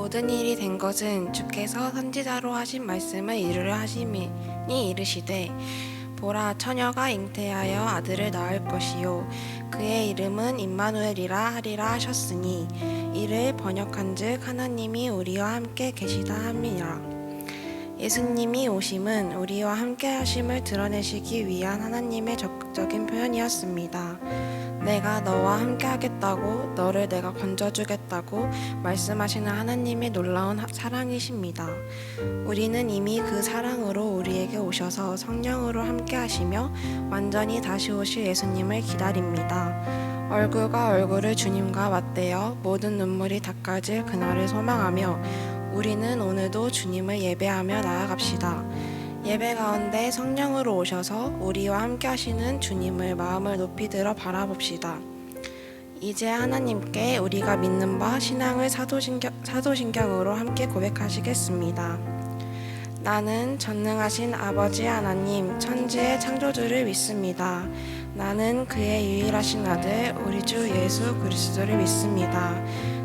모든 일이 된 것은 주께서 선지자로 하신 말씀을 이루려 하심이니 이르시되 보라 처녀가 잉태하여 아들을 낳을 것이요 그의 이름은 임마누엘이라 하리라 하셨으니 이를 번역한즉 하나님이 우리와 함께 계시다 함이니라. 예수님이 오심은 우리와 함께 하심을 드러내시기 위한 하나님의 적극적인 표현이었습니다. 내가 너와 함께 하겠다고, 너를 내가 건져주겠다고 말씀하시는 하나님의 놀라운 사랑이십니다. 우리는 이미 그 사랑으로 우리에게 오셔서 성령으로 함께 하시며 완전히 다시 오실 예수님을 기다립니다. 얼굴과 얼굴을 주님과 맞대어 모든 눈물이 닦아질 그날을 소망하며 우리는 오늘도 주님을 예배하며 나아갑시다. 예배 가운데 성령으로 오셔서 우리와 함께 하시는 주님을 마음을 높이 들어 바라봅시다. 이제 하나님께 우리가 믿는 바 신앙을 사도신경으로 함께 고백하시겠습니다. 나는 전능하신 아버지 하나님 천지의 창조주를 믿습니다. 나는 그의 유일하신 아들 우리 주 예수 그리스도를 믿습니다.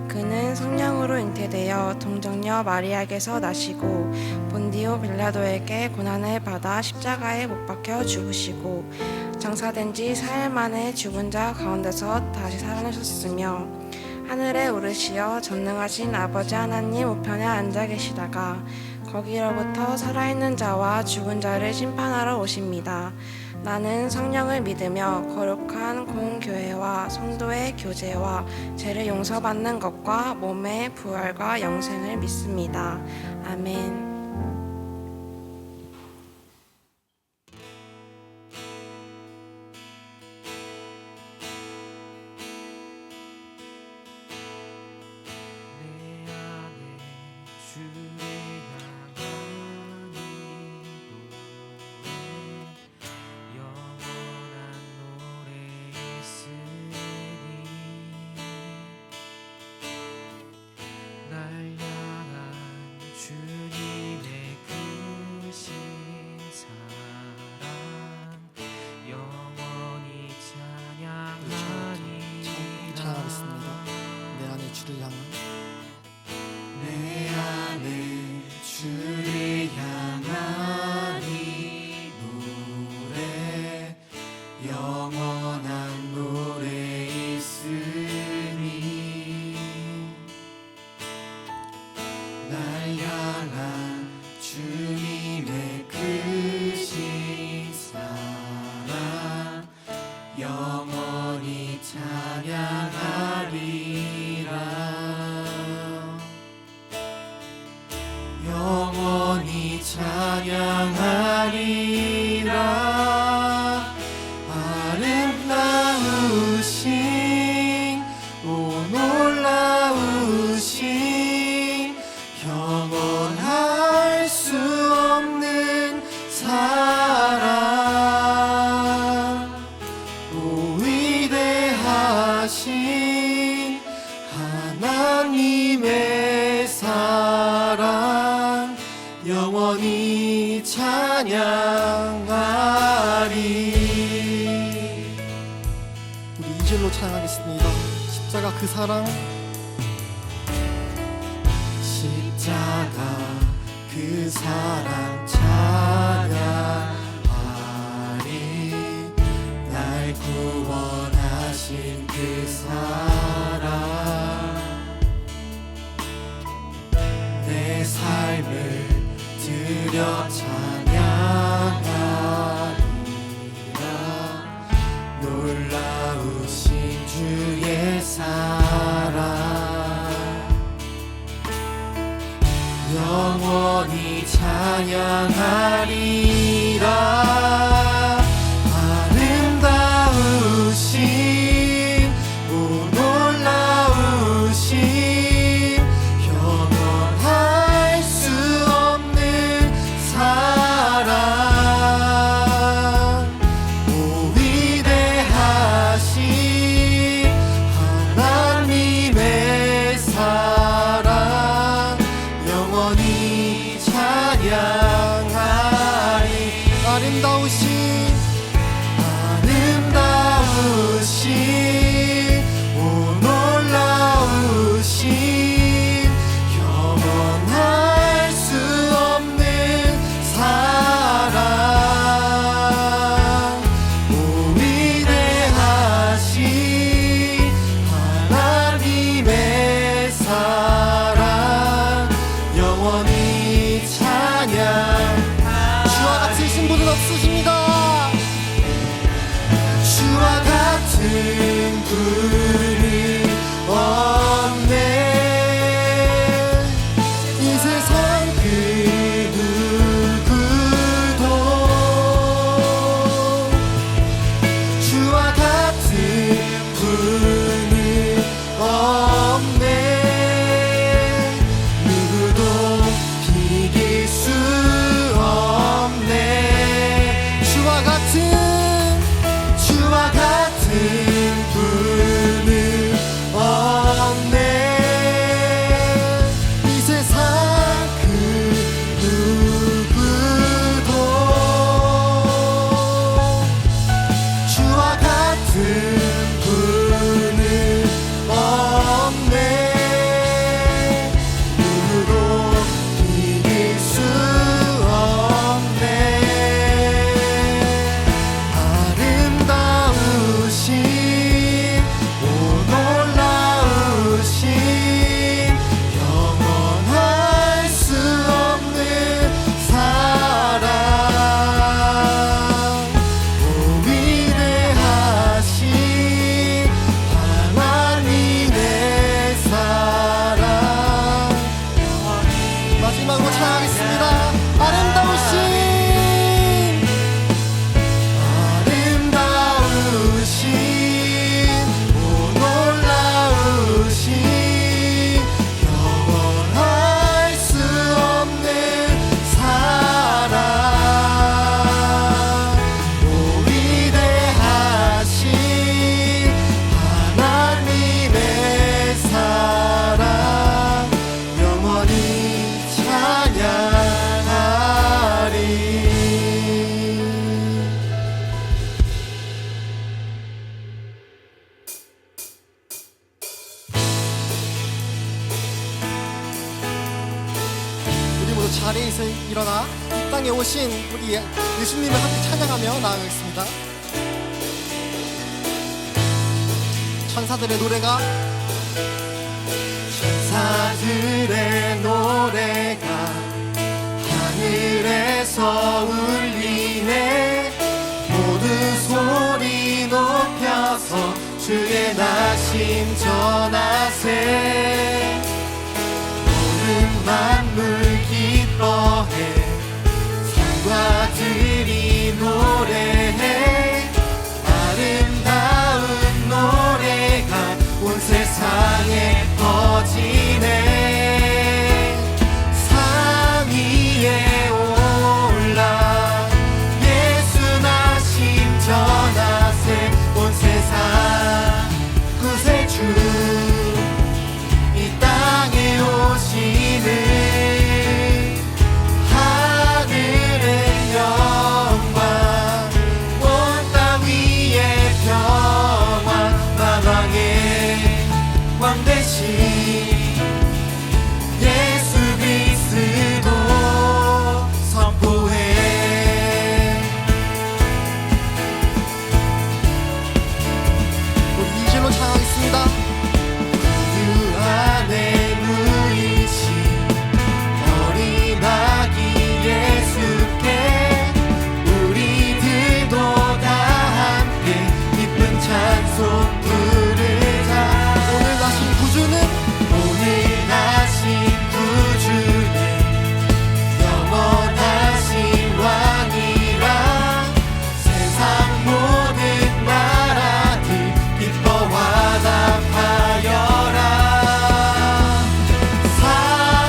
그는 성령으로 잉태되어 동정녀 마리아에게서 나시고 본디오 빌라도에게 고난을 받아 십자가에 못 박혀 죽으시고 장사된 지 4일 만에 죽은 자 가운데서 다시 살아나셨으며 하늘에 오르시어 전능하신 아버지 하나님 우편에 앉아 계시다가 거기로부터 살아있는 자와 죽은 자를 심판하러 오십니다. 나는 성령을 믿으며 거룩한 공교회와 성도의 교제와 죄를 용서받는 것과 몸의 부활과 영생을 믿습니다. 아멘. 내 안에 주를 향하니 노래 영원한 노래 있으니 날 향한 주님의 크신 사랑 영원히 찬양하리라. 영원히 찬양하리라. 아름다우신 오 놀라우신 영원할 수 없는 사랑 오 위대하신 하나님의 사랑 영원히 찬양하리. 우리 2절로 찬양하겠습니다. 십자가 그 사랑, 십자가 그 사랑 찬양하리. 날 구원하신 그 사랑 내 삶을 드려 찬양하리라. 놀라우신 주의 사랑 영원히 찬양하리라. 아름다우신 오 놀라우신 영원할 수 없는 사랑 분이 없네. 이 세상 그 누구도 주와 같은 분이 없네. 누구도 비길 수 없네. 주와 같은 분은 없네. 이 세상 그 누구도 주와 같은 분은 없네. 누구도 비길 수 없네. 아름다우신 오 놀라우신 영원할 수 없는 사랑 오 위대하신 하나님의 사랑. 마지막으로 찬양하겠습니다. 아름다우신 오 놀라우신 영원할 수 없는 사랑 오 위대하신 하나님의 사랑 영원히 찬양하리. 우리 모두 자리에서 일어나 이 땅에 오신 우리 예수님을 함께 찬양하며 나아가겠습니다. 천사들의 노래가 하늘에서 울리네. 모두 소리 높여서 주의 나심 전하세. 모든 만물 기뻐해 산과 들이 노래해. 아름다운 노래가 온 세상에 퍼지네. 산 위에 올라 예수 나심 전하세. 온 세상 구세주 이 땅에 오시는 하늘의 영광 온 땅 위에 평화 만왕의 왕 되신 예수 그리스도 선포해. 우리 이절로 찬양하겠습니다. 그 안에 누이신 어린아기 예수께 우리들도 다 함께 기쁜 찬송 부르자. 오늘 나신 구주는 영원하신 왕이라. 세상 모든 나라들 기뻐 화답하여라. 산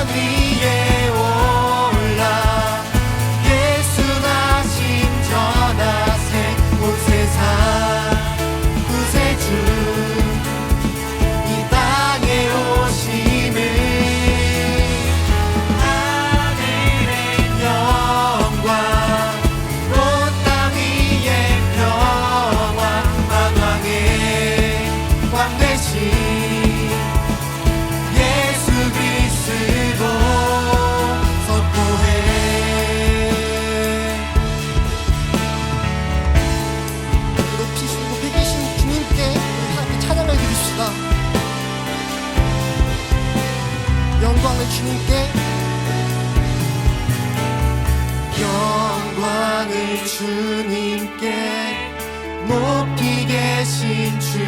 위에 올라 예수 나심 전하세. 온 세상 구세주 이 땅에 오시는 하늘의 영광 온 땅 위에 평화 만왕의 왕 되신 예수 그리스도 선포해. 높이시고 베기신 주님께 함께 찬양을 드립시다. 영광을 주님께, 영광을 주님께, 높이 계신 주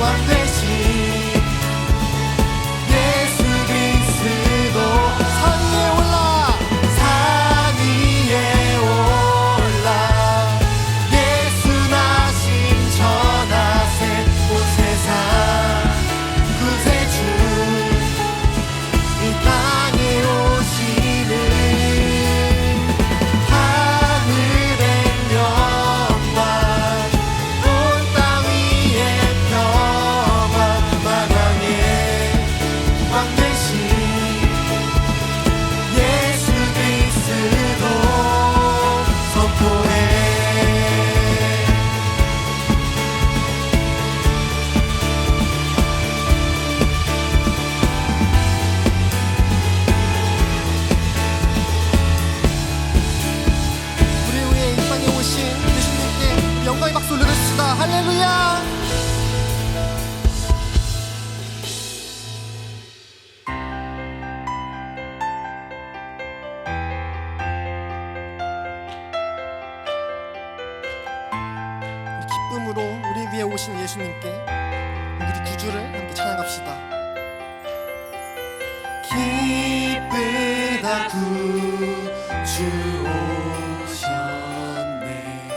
왕 되신 예수 그리스도 산 위에 올라 산 위에 올라 예수 나심 전하세 온 세상 구세주 이 땅에 오시는 하늘의 영광 온 땅 위에 평화 만왕의 왕 되신 예수 그리스도 선포해 우리 위에 이 땅에 오신 예수님께 영광의 박수 올려드립시다. 할렐루야. 우리 기쁨으로 우리 위에 오신 예수님께 우리 구주를 함께 찬양합시다. 기쁘다 구주 오셨네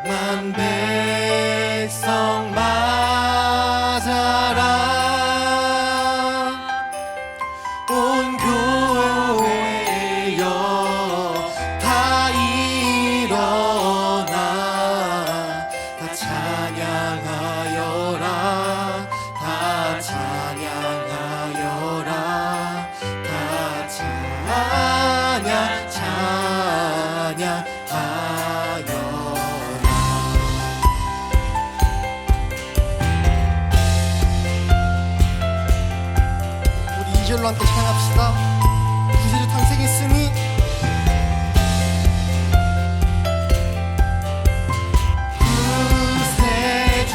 만 백성 맞아라 온 교회여 다 일어나 다 찬양하여라 다 찬양하여라 다 찬양하여라 우리 2절로 함께 찬양합시다. 구세주 탄생했으니 구세주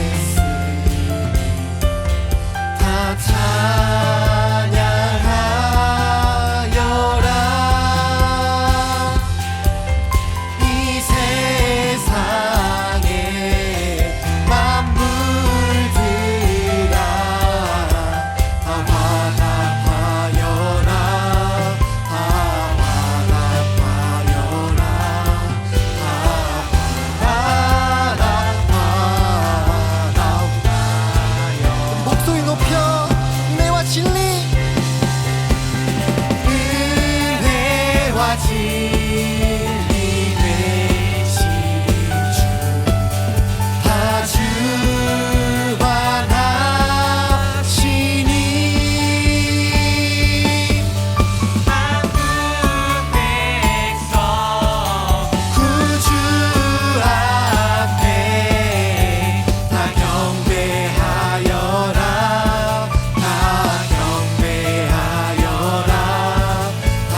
탄생했으니 다 찬양하여라 이 세상에 만물들아 다 화답하여라 다 화답하여라 다 화답하여라 목소리 높여 은혜와 진리 은혜와 진리 되신 주 다 주관하시니 만국 백성 구주 앞에 다 경배하여라 다 경배하여라 다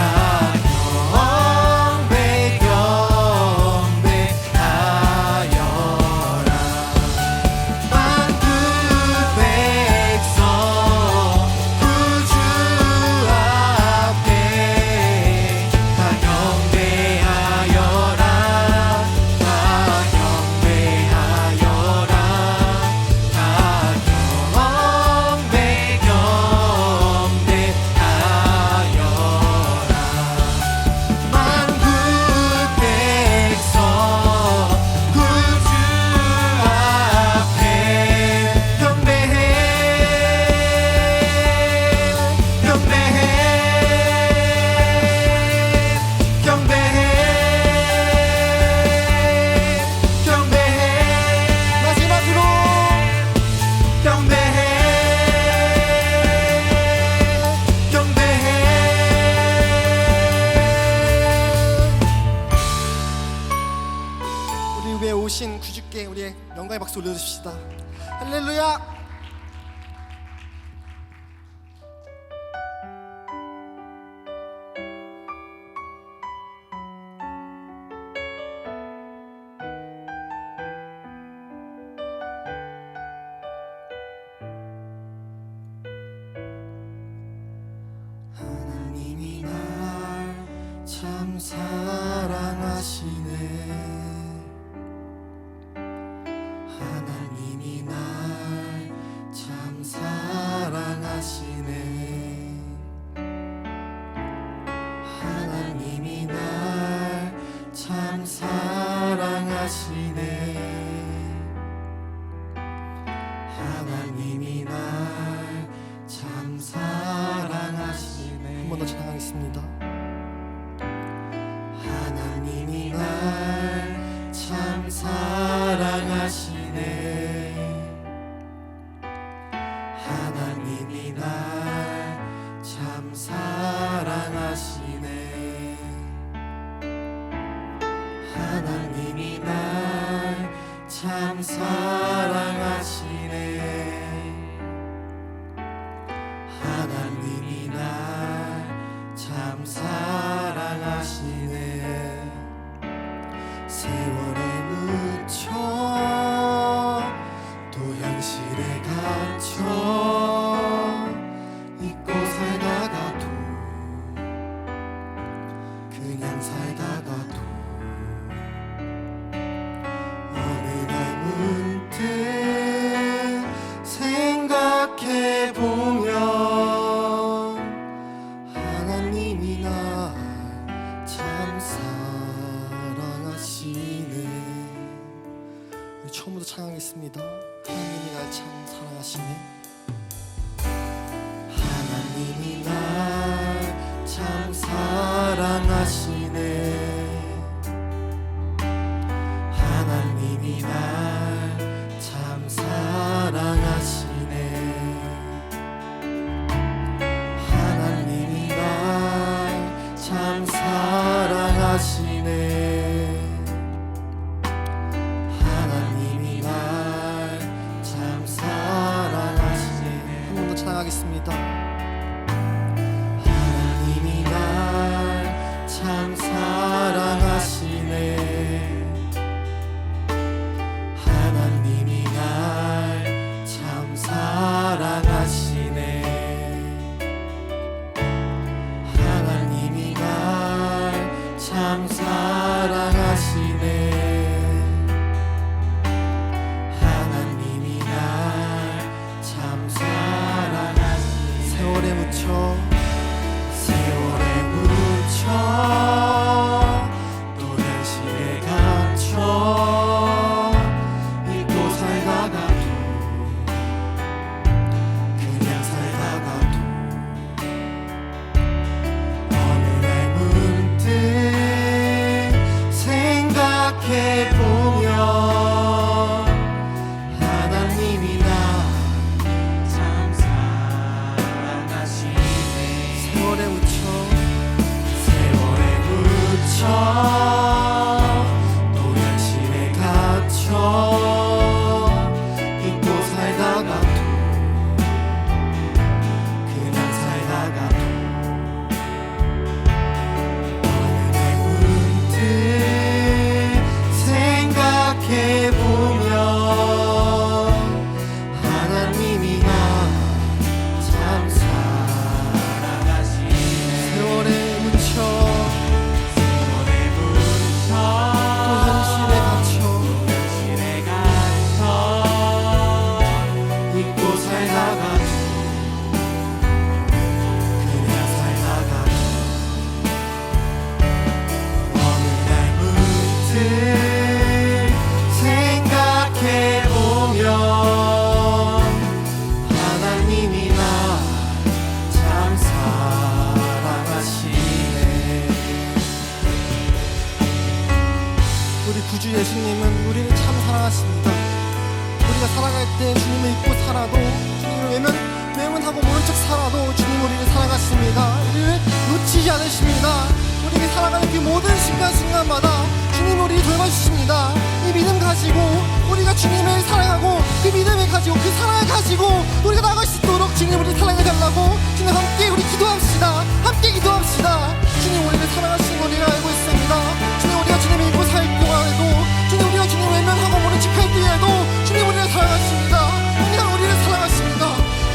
경배하여라 만국 백성 구주 앞에 다 경배하여라 다 경배하여라 다 경배하여라 만국 백성 구주 앞에 경배해 경배해 경배해 경배해 마지막으로 경배해 경배해 우리 위에 오신 구주께 우리의 영광의 박수 올려주십시다. 할렐루야. 하나님이 날 참 사랑하시네 사랑하시네. 하나님이 날 참 사랑하시네. 하나님이 날 참 사랑하시네. 하나님이 날 참 사랑하시네. 세월에 묻혀 또 현실에 갇혀 잊고 살다가도 그냥 살다가도 어느 날 문득 생각해보면 하나님이 날 참 사랑하시네. 처음부터 찬양하겠습니다. 하나님이 날 참 사랑하시네. 하나님이 날 참 사랑하시네. 하나님이 날 참 사랑하시네. 하나님이 날 참 사랑하시네. 하나님이 날 참 사랑하시네. 한 번 더 찬양하겠습니다. 하나님이 날 참 사랑하시네. 하나님이 날 참 사랑하시네. 하나님이 날 참 사랑하시네. 하나님이 날 참 사랑하시네. 세월에 묻혀 세월에 묻혀 또 현실에 갇혀 잊고 살다가도 그냥 살다가도 어느 날 문득 생각해보면 하나님이 날 참 사랑하시네. 세월에 묻혀 세월에 묻혀 또 현실에 갇혀 잊고 살다가도 그냥 살다가도 어느 날 문득 생각해보면 하나님이 날 참 사랑하시네. 세월에 묻혀 세월에 묻혀 또 현실에 갇혀 현실에 갇혀 잊고 살다가도 그냥 살다가도 어느 날 문득 생각해보면 하나님이 날 참 사랑하시네. 우리 구주 예수님은 우리를 참 사랑하십니다. 우리가 살아갈 때 주님을 잊고 살아도, 주님을 외면하고 모른 척 살아도 주님 우리를 사랑하십니다. 우리를 놓치지 않으십니다. 우리가 살아가는 그 모든 순간순간마다 주님 우리를 돌봐주십니다. 이 믿음 가지고 우리가 주님을 사랑하고 그 믿음을 가지고 그 사랑을 가지고 우리가 나아갈 수 있도록 주님 우리를 사랑해달라고 주님 함께 우리 기도합시다. 함께 기도합시다. 주님 우리를 사랑하시는 걸 우리가 알고 있습니다. 주님 우리가 주님을 잊고 살 동안에도, 주님 우리가 주님을 외면하고 모른 척 할 때에도 주님 우리를 사랑하십니다. 항상 우리를 사랑하십니다.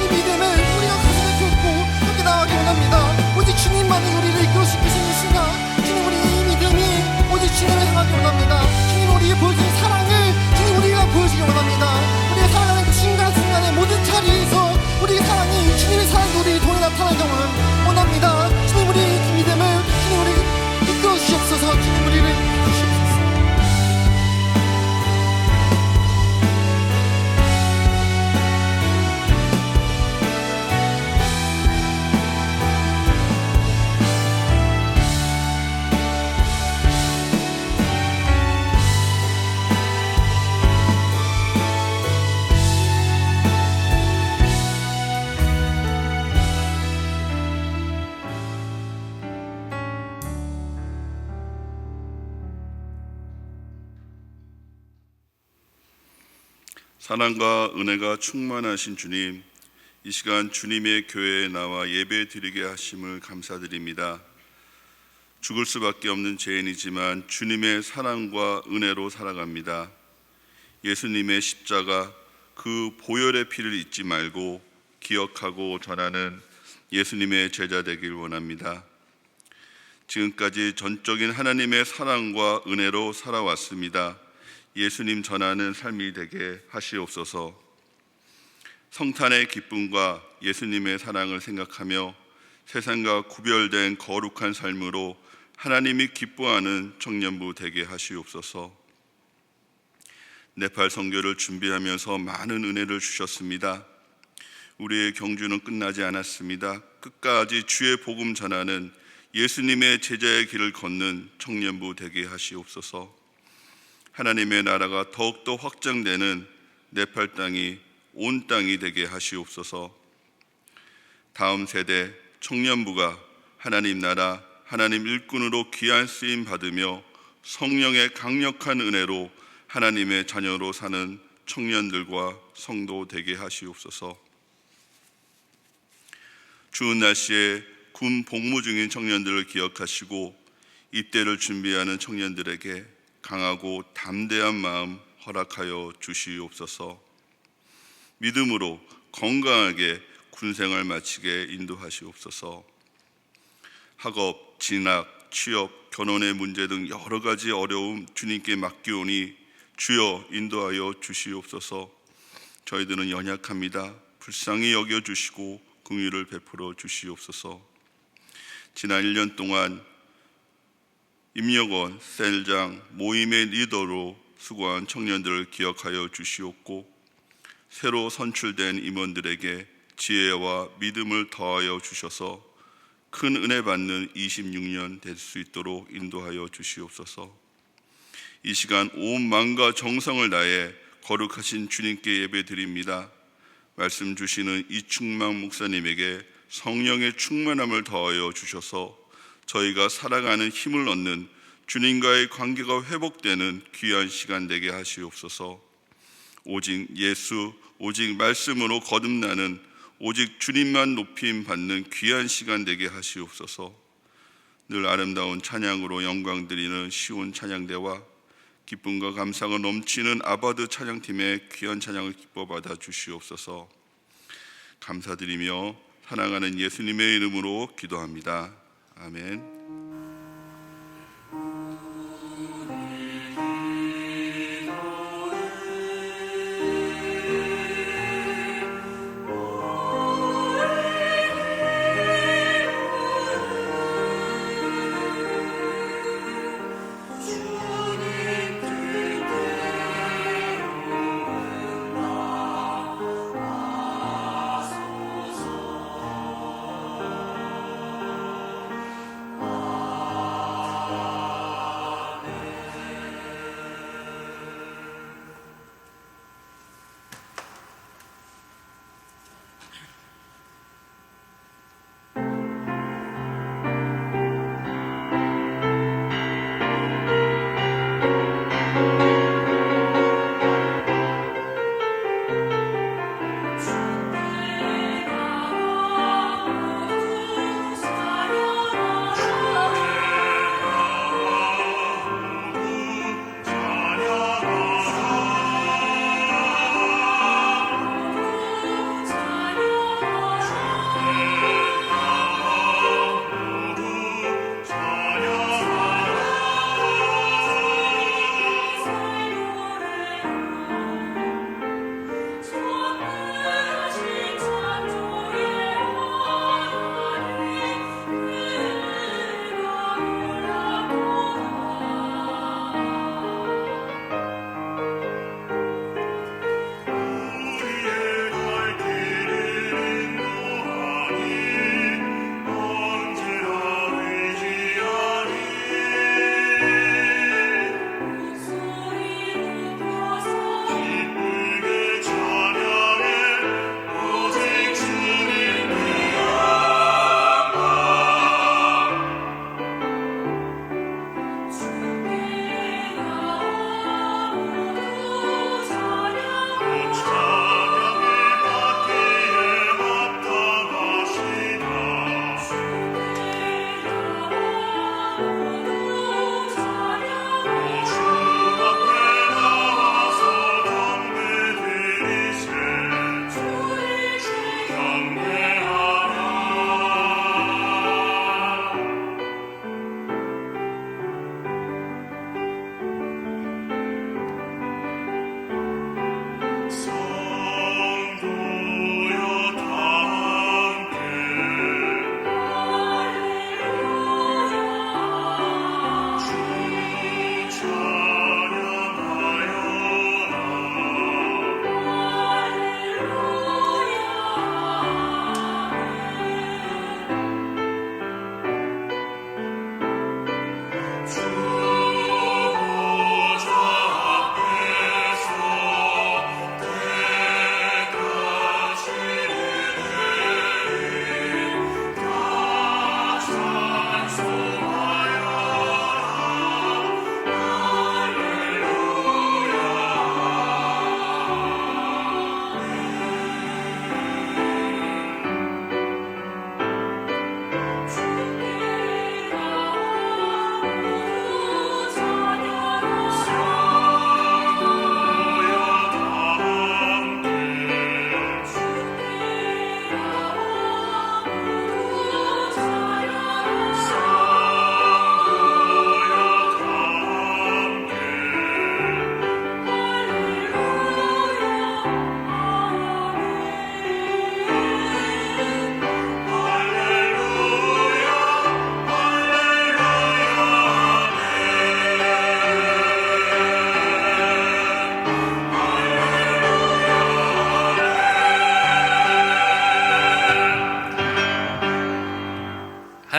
이 믿음을 우리가 가슴에 품고 함께 나아가기 원합니다. 오직 주님만이 우리를 이끌어 주시는 순간 주님 우리의 이 믿음이 오직 주님을 향하기 원합니다. 주님 우리의 보여주는 사랑을 주님 우리가 보여주기 원합니다. 우리가 살아가는 그 순간순간의 모든 자리에서 우리의 사랑이 주님의 사랑이 우리 통해 나타나는 경우는 원합니다. 주님 우리의 그 믿음을 주님 우리 사랑과 은혜가 충만하신 주님, 이 시간 주님의 교회에 나와 예배 드리게 하심을 감사드립니다. 죽을 수밖에 없는 죄인이지만 주님의 사랑과 은혜로 살아갑니다. 예수님의 십자가, 그 보혈의 피를 잊지 말고 기억하고 전하는 예수님의 제자 되길 원합니다. 지금까지 전적인 하나님의 사랑과 은혜로 살아왔습니다. 예수님 전하는 삶이 되게 하시옵소서. 성탄의 기쁨과 예수님의 사랑을 생각하며 세상과 구별된 거룩한 삶으로 하나님이 기뻐하는 청년부 되게 하시옵소서. 네팔 선교를 준비하면서 많은 은혜를 주셨습니다. 우리의 경주는 끝나지 않았습니다. 끝까지 주의 복음 전하는 예수님의 제자의 길을 걷는 청년부 되게 하시옵소서. 하나님의 나라가 더욱더 확장되는 네팔 땅이 온 땅이 되게 하시옵소서. 다음 세대 청년부가 하나님 나라, 하나님 일꾼으로 귀한 쓰임 받으며 성령의 강력한 은혜로 하나님의 자녀로 사는 청년들과 성도 되게 하시옵소서. 추운 날씨에 군 복무 중인 청년들을 기억하시고 입대를 준비하는 청년들에게 강하고 담대한 마음 허락하여 주시옵소서. 믿음으로 건강하게 군생활 마치게 인도하시옵소서. 학업, 진학, 취업, 결혼의 문제 등 여러 가지 어려움 주님께 맡기오니 주여 인도하여 주시옵소서. 저희들은 연약합니다. 불쌍히 여겨주시고 긍휼을 베풀어 주시옵소서. 지난 1년 동안 임력원, 셀장, 모임의 리더로 수고한 청년들을 기억하여 주시옵고 새로 선출된 임원들에게 지혜와 믿음을 더하여 주셔서 큰 은혜 받는 26년 될 수 있도록 인도하여 주시옵소서. 이 시간 온 마음과 정성을 다해 거룩하신 주님께 예배드립니다. 말씀 주시는 이충만 목사님에게 성령의 충만함을 더하여 주셔서 저희가 살아가는 힘을 얻는 주님과의 관계가 회복되는 귀한 시간 되게 하시옵소서. 오직 예수, 오직 말씀으로 거듭나는 오직 주님만 높임 받는 귀한 시간 되게 하시옵소서. 늘 아름다운 찬양으로 영광 드리는 시온 찬양대와 기쁨과 감사가 넘치는 아바드 찬양팀의 귀한 찬양을 기뻐 받아 주시옵소서. 감사드리며 사랑하는 예수님의 이름으로 기도합니다. 아멘.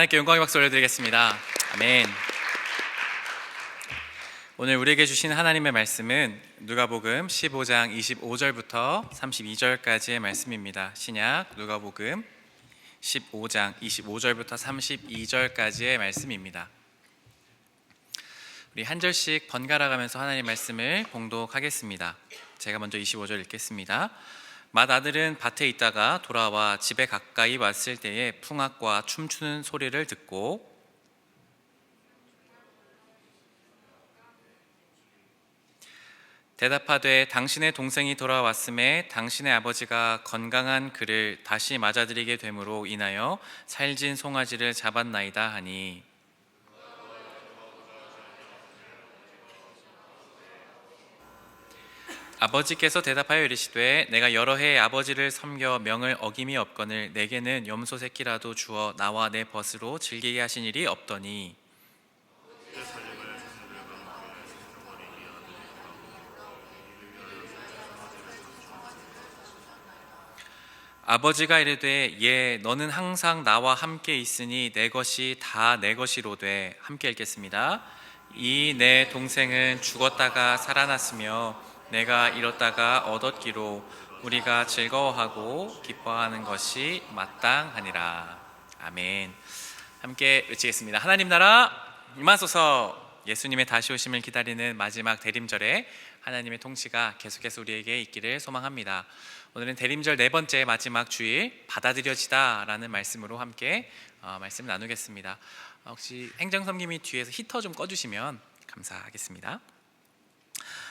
하나님께 영광의 박수 올려드리겠습니다. 아멘. 오늘 우리에게 주신 하나님의 말씀은 누가복음 15장 25절부터 32절까지의 말씀입니다. 신약 누가복음 15장 25절부터 32절까지의 말씀입니다. 우리 한 절씩 번갈아 가면서 하나님의 말씀을 봉독하겠습니다. 제가 먼저 25절 읽겠습니다. 맏아들은 밭에 있다가 돌아와 집에 가까이 왔을 때에 풍악과 춤추는 소리를 듣고 대답하되 당신의 동생이 돌아왔음에 당신의 아버지가 건강한 그를 다시 맞아들이게 됨으로 인하여 살진 송아지를 잡았나이다 하니 아버지께서 대답하여 이르시되 내가 여러 해 아버지를 섬겨 명을 어김이 없거늘 내게는 염소 새끼라도 주어 나와 내 벗으로 즐기게 하신 일이 없더니 아버지가 이르되 예 너는 항상 나와 함께 있으니 내 것이 다 내 것이로되 함께 읽겠습니다. 이 내 동생은 죽었다가 살아났으며 내가 잃었다가 얻었기로 우리가 즐거워하고 기뻐하는 것이 마땅하니라. 아멘. 함께 외치겠습니다. 하나님 나라 임하소서. 예수님의 다시 오심을 기다리는 마지막 대림절에 하나님의 통치가 계속해서 우리에게 있기를 소망합니다. 오늘은 대림절 네 번째 마지막 주일 받아들여지다라는 말씀으로 함께 말씀 나누겠습니다. 혹시 행정섬김이 뒤에서 히터 좀 꺼주시면 감사하겠습니다.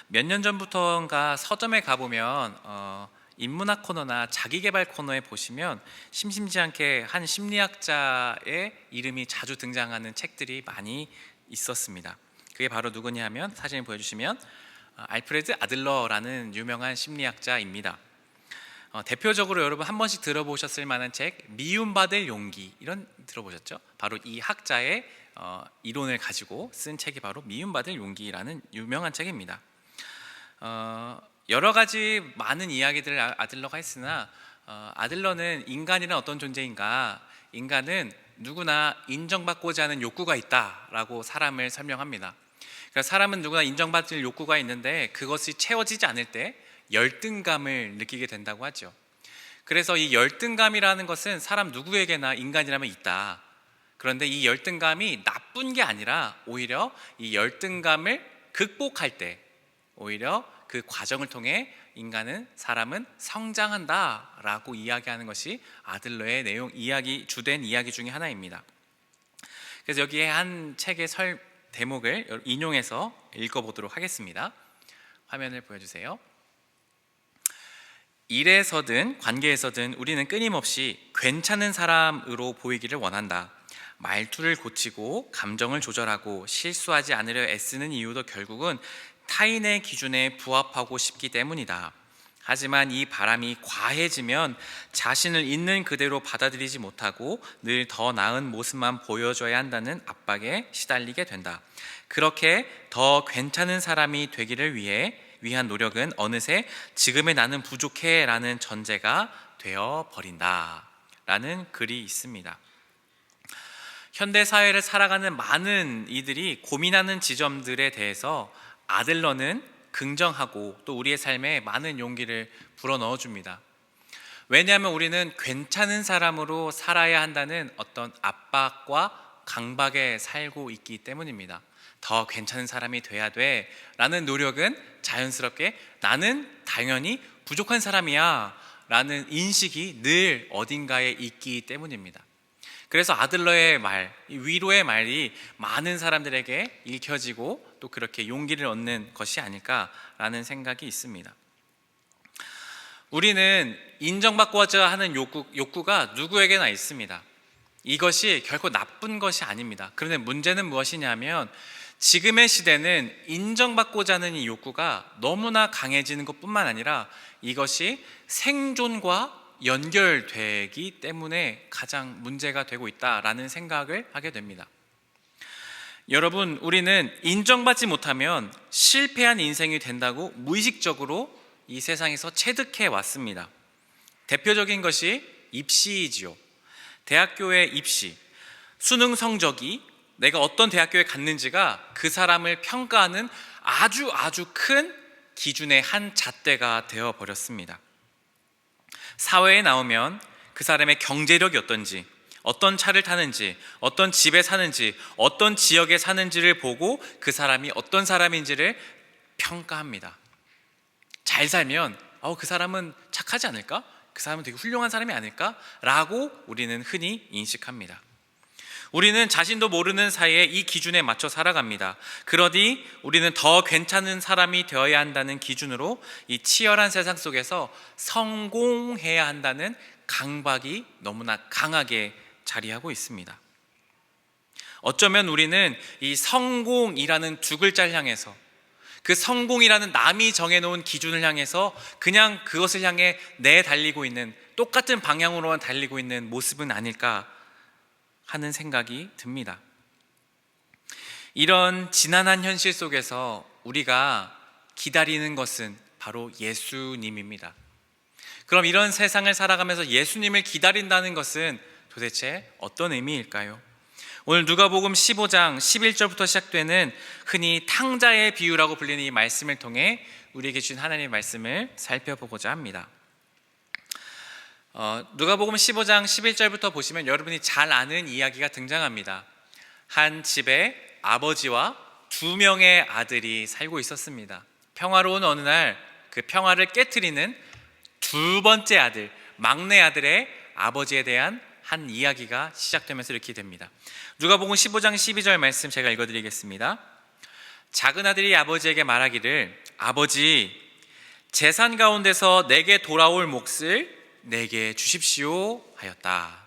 몇 년 전부터인가 서점에 가보면 인문학 코너나 자기개발 코너에 보시면 심심치 않게 한 심리학자의 이름이 자주 등장하는 책들이 많이 있었습니다. 그게 바로 누구냐 하면 사진을 보여주시면 알프레드 아들러라는 유명한 심리학자입니다. 대표적으로 여러분 한 번씩 들어보셨을 만한 책 미움받을 용기 이런 들어보셨죠? 바로 이 학자의 이론을 가지고 쓴 책이 바로 미움받을 용기라는 유명한 책입니다. 여러 가지 많은 이야기들을 아들러가 했으나 아들러는 인간이란 어떤 존재인가? 인간은 누구나 인정받고자 하는 욕구가 있다라고 사람을 설명합니다. 그러니까 사람은 누구나 인정받을 욕구가 있는데 그것이 채워지지 않을 때 열등감을 느끼게 된다고 하죠. 그래서 이 열등감이라는 것은 사람 누구에게나 인간이라면 있다. 그런데 이 열등감이 나쁜 게 아니라 오히려 이 열등감을 극복할 때 오히려 그 과정을 통해 사람은 성장한다라고 이야기하는 것이 아들러의 주된 이야기 중에 하나입니다. 그래서 여기에 한 책의 대목을 인용해서 읽어보도록 하겠습니다. 화면을 보여주세요. 일에서든 관계에서든 우리는 끊임없이 괜찮은 사람으로 보이기를 원한다. 말투를 고치고 감정을 조절하고 실수하지 않으려 애쓰는 이유도 결국은 타인의 기준에 부합하고 싶기 때문이다. 하지만 이 바람이 과해지면 자신을 있는 그대로 받아들이지 못하고 늘 더 나은 모습만 보여줘야 한다는 압박에 시달리게 된다. 그렇게 더 괜찮은 사람이 되기를 위한 노력은 어느새 지금의 나는 부족해 라는 전제가 되어버린다 라는 글이 있습니다. 현대 사회를 살아가는 많은 이들이 고민하는 지점들에 대해서 아들러는 긍정하고 또 우리의 삶에 많은 용기를 불어넣어 줍니다. 왜냐하면 우리는 괜찮은 사람으로 살아야 한다는 어떤 압박과 강박에 살고 있기 때문입니다. 더 괜찮은 사람이 돼야 돼 라는 노력은 자연스럽게 나는 당연히 부족한 사람이야 라는 인식이 늘 어딘가에 있기 때문입니다. 그래서 아들러의 위로의 말이 많은 사람들에게 읽혀지고 또 그렇게 용기를 얻는 것이 아닐까라는 생각이 있습니다. 우리는 인정받고자 하는 욕구가 누구에게나 있습니다. 이것이 결코 나쁜 것이 아닙니다. 그런데 문제는 무엇이냐면 지금의 시대는 인정받고자 하는 이 욕구가 너무나 강해지는 것뿐만 아니라 이것이 생존과 연결되기 때문에 가장 문제가 되고 있다라는 생각을 하게 됩니다. 여러분, 우리는 인정받지 못하면 실패한 인생이 된다고 무의식적으로 이 세상에서 체득해 왔습니다. 대표적인 것이 입시이지요. 대학교의 입시, 수능 성적이 내가 어떤 대학교에 갔는지가 그 사람을 평가하는 아주 큰 기준의 한 잣대가 되어버렸습니다. 사회에 나오면 그 사람의 경제력이 어떤지, 어떤 차를 타는지, 어떤 집에 사는지, 어떤 지역에 사는지를 보고 그 사람이 어떤 사람인지를 평가합니다. 잘 살면 그 사람은 착하지 않을까? 그 사람은 되게 훌륭한 사람이 아닐까? 라고 우리는 흔히 인식합니다. 우리는 자신도 모르는 사이에 이 기준에 맞춰 살아갑니다. 그러니 우리는 더 괜찮은 사람이 되어야 한다는 기준으로 이 치열한 세상 속에서 성공해야 한다는 강박이 너무나 강하게 자리하고 있습니다. 어쩌면 우리는 이 성공이라는 두 글자를 향해서, 그 성공이라는 남이 정해놓은 기준을 향해서 그냥 그것을 향해 내달리고 있는, 똑같은 방향으로만 달리고 있는 모습은 아닐까 하는 생각이 듭니다. 이런 지난한 현실 속에서 우리가 기다리는 것은 바로 예수님입니다. 그럼 이런 세상을 살아가면서 예수님을 기다린다는 것은 도대체 어떤 의미일까요? 오늘 누가복음 15장 11절부터 시작되는 흔히 탕자의 비유라고 불리는 이 말씀을 통해 우리에게 주신 하나님의 말씀을 살펴보고자 합니다. 누가복음 15장 11절부터 보시면 여러분이 잘 아는 이야기가 등장합니다. 한 집에 아버지와 2명의 아들이 살고 있었습니다. 평화로운 어느 날 그 평화를 깨트리는 두 번째 아들, 막내 아들의 아버지에 대한 한 이야기가 시작되면서 이렇게 됩니다. 누가복음 15장 12절 말씀 제가 읽어드리겠습니다. 작은 아들이 아버지에게 말하기를, 아버지, 재산 가운데서 내게 돌아올 몫을 내게 주십시오 하였다.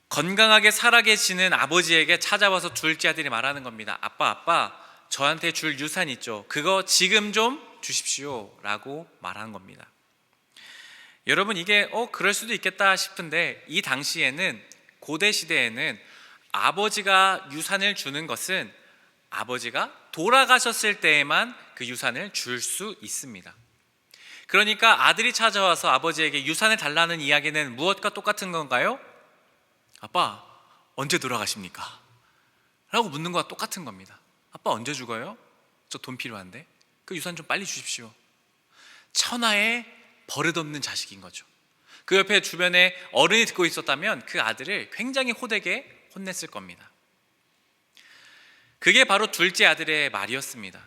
건강하게 살아계시는 아버지에게 찾아와서 둘째 아들이 말하는 겁니다. 아빠, 저한테 줄 유산 있죠? 그거 지금 좀 주십시오 라고 말하는 겁니다. 여러분, 이게 그럴 수도 있겠다 싶은데, 이 당시에는, 고대 시대에는 아버지가 유산을 주는 것은 아버지가 돌아가셨을 때에만 그 유산을 줄 수 있습니다. 그러니까 아들이 찾아와서 아버지에게 유산을 달라는 이야기는 무엇과 똑같은 건가요? 아빠, 언제 돌아가십니까? 라고 묻는 것과 똑같은 겁니다. 아빠, 언제 죽어요? 저 돈 필요한데 그 유산 좀 빨리 주십시오. 천하의 버릇없는 자식인 거죠. 그 옆에 주변에 어른이 듣고 있었다면 그 아들을 굉장히 호되게 혼냈을 겁니다. 그게 바로 둘째 아들의 말이었습니다.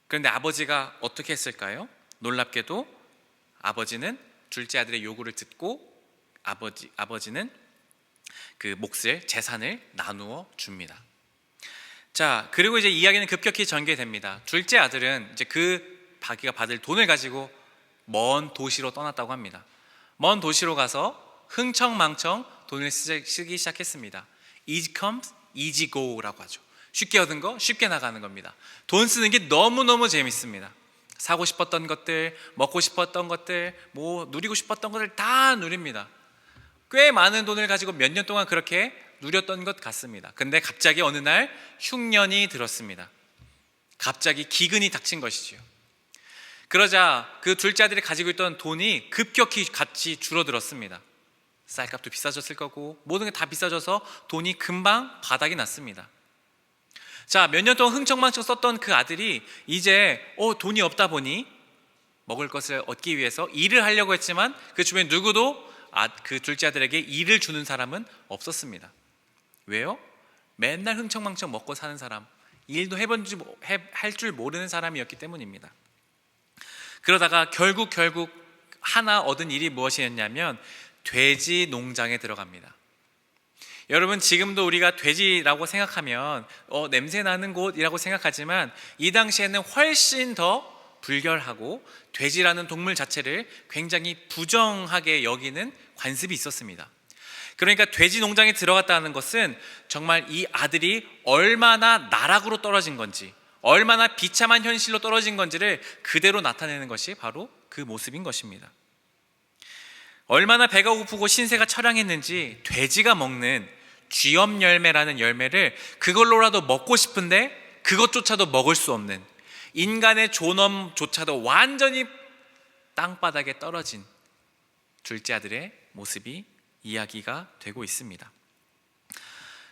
그런데 아버지가 어떻게 했을까요? 놀랍게도 아버지는 둘째 아들의 요구를 듣고 아버지는 그 몫을, 재산을 나누어 줍니다. 자, 그리고 이제 이야기는 급격히 전개됩니다. 둘째 아들은 이제 그 자기가 받을 돈을 가지고 먼 도시로 떠났다고 합니다. 먼 도시로 가서 흥청망청 돈을 쓰기 시작했습니다. Easy comes, easy go라고 하죠. 쉽게 얻은 거, 쉽게 나가는 겁니다. 돈 쓰는 게 너무너무 재밌습니다. 사고 싶었던 것들, 먹고 싶었던 것들, 누리고 싶었던 것들 다 누립니다. 꽤 많은 돈을 가지고 몇 년 동안 그렇게 누렸던 것 같습니다. 근데 갑자기 어느 날 흉년이 들었습니다. 갑자기 기근이 닥친 것이지요. 그러자 그 둘째 아들이 가지고 있던 돈이 급격히 값이 줄어들었습니다. 쌀값도 비싸졌을 거고 모든 게 다 비싸져서 돈이 금방 바닥이 났습니다. 자, 몇 년 동안 흥청망청 썼던 그 아들이 이제 돈이 없다 보니 먹을 것을 얻기 위해서 일을 하려고 했지만 그 주변에 누구도 그 둘째 아들에게 일을 주는 사람은 없었습니다. 왜요? 맨날 흥청망청 먹고 사는 사람, 일도 할 줄 모르는 사람이었기 때문입니다. 그러다가 결국 하나 얻은 일이 무엇이었냐면 돼지 농장에 들어갑니다. 여러분, 지금도 우리가 돼지라고 생각하면 냄새 나는 곳이라고 생각하지만 이 당시에는 훨씬 더 불결하고 돼지라는 동물 자체를 굉장히 부정하게 여기는 관습이 있었습니다. 그러니까 돼지 농장에 들어갔다는 것은 정말 이 아들이 얼마나 나락으로 떨어진 건지, 얼마나 비참한 현실로 떨어진 건지를 그대로 나타내는 것이 바로 그 모습인 것입니다. 얼마나 배가 고프고 신세가 처량했는지 돼지가 먹는 쥐엄 열매라는 열매를 그걸로라도 먹고 싶은데 그것조차도 먹을 수 없는, 인간의 존엄조차도 완전히 땅바닥에 떨어진 둘째 아들의 모습이 이야기가 되고 있습니다.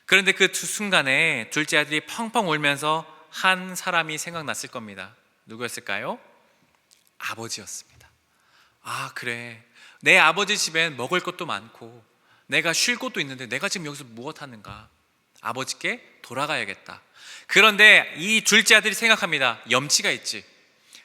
그런데 그 순간에 둘째 아들이 펑펑 울면서 한 사람이 생각났을 겁니다. 누구였을까요? 아버지였습니다. 아, 그래, 내 아버지 집엔 먹을 것도 많고 내가 쉴 곳도 있는데 내가 지금 여기서 무엇 하는가? 아버지께 돌아가야겠다. 그런데 이 둘째 아들이 생각합니다. 염치가 있지.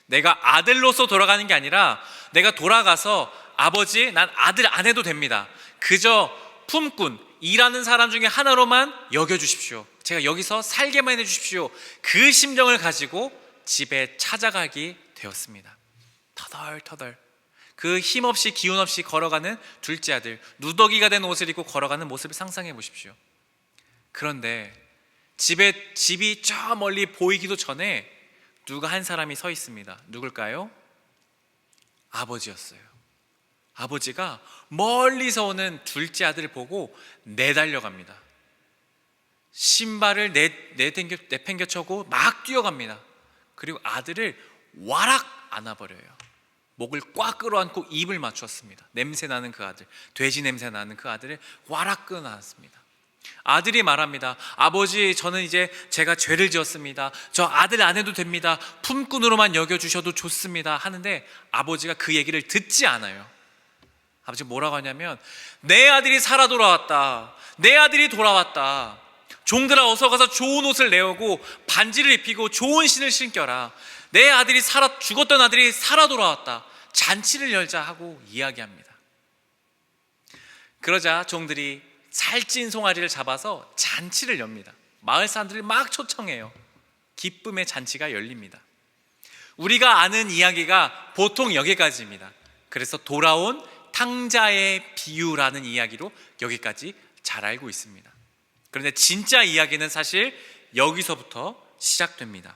내가 아들로서 돌아가는 게 아니라 내가 돌아가서 아버지, 난 아들 안 해도 됩니다. 그저 품꾼, 일하는 사람 중에 하나로만 여겨주십시오. 제가 여기서 살게만 해주십시오. 그 심정을 가지고 집에 찾아가게 되었습니다. 터덜터덜 그 힘없이 기운 없이 걸어가는 둘째 아들, 누더기가 된 옷을 입고 걸어가는 모습을 상상해 보십시오. 그런데 집이 저 멀리 보이기도 전에 누가 한 사람이 서 있습니다. 누굴까요? 아버지였어요. 아버지가 멀리서 오는 둘째 아들을 보고 내달려갑니다. 신발을 내팽겨쳐고 막 뛰어갑니다. 그리고 아들을 와락 안아버려요. 목을 꽉 끌어안고 입을 맞추었습니다. 냄새나는 그 아들, 돼지 냄새 나는 그 아들을 와락 끌어안았습니다. 아들이 말합니다. 아버지, 저는 이제 제가 죄를 지었습니다. 저 아들 안 해도 됩니다. 품꾼으로만 여겨주셔도 좋습니다. 하는데 아버지가 그 얘기를 듣지 않아요. 아버지가 뭐라고 하냐면, 내 아들이 살아 돌아왔다. 내 아들이 돌아왔다. 종들아, 어서 가서 좋은 옷을 내오고 반지를 입히고 좋은 신을 신겨라. 내 아들이 죽었던 아들이 살아 돌아왔다. 잔치를 열자 하고 이야기합니다. 그러자 종들이 살찐 송아리를 잡아서 잔치를 엽니다. 마을 사람들이 막 초청해요. 기쁨의 잔치가 열립니다. 우리가 아는 이야기가 보통 여기까지입니다. 그래서 돌아온 탕자의 비유라는 이야기로 여기까지 잘 알고 있습니다. 그런데 진짜 이야기는 사실 여기서부터 시작됩니다.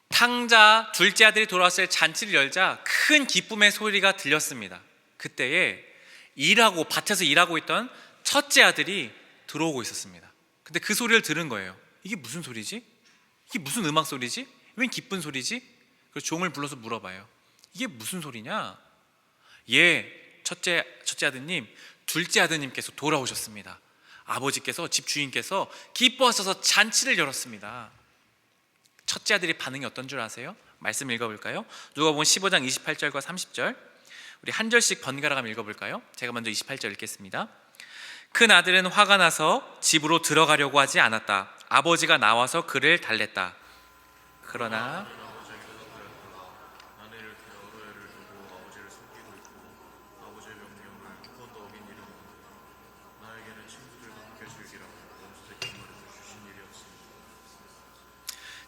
탕자 둘째 아들이 돌아왔을 때 잔치를 열자 큰 기쁨의 소리가 들렸습니다. 그때에 밭에서 일하고 있던 첫째 아들이 들어오고 있었습니다. 근데 그 소리를 들은 거예요. 이게 무슨 소리지? 이게 무슨 음악 소리지? 왜 기쁜 소리지? 그래서 종을 불러서 물어봐요. 이게 무슨 소리냐? 첫째 아드님, 둘째 아드님께서 돌아오셨습니다. 아버지께서, 집 주인께서 기뻐하셔서 잔치를 열었습니다. 첫째 아들의 반응이 어떤 줄 아세요? 말씀 읽어볼까요? 누가복음 15장 28절과 30절, 우리 한 절씩 번갈아 가며 읽어볼까요? 제가 먼저 28절 읽겠습니다. 큰 아들은 화가 나서 집으로 들어가려고 하지 않았다. 아버지가 나와서 그를 달랬다. 그러나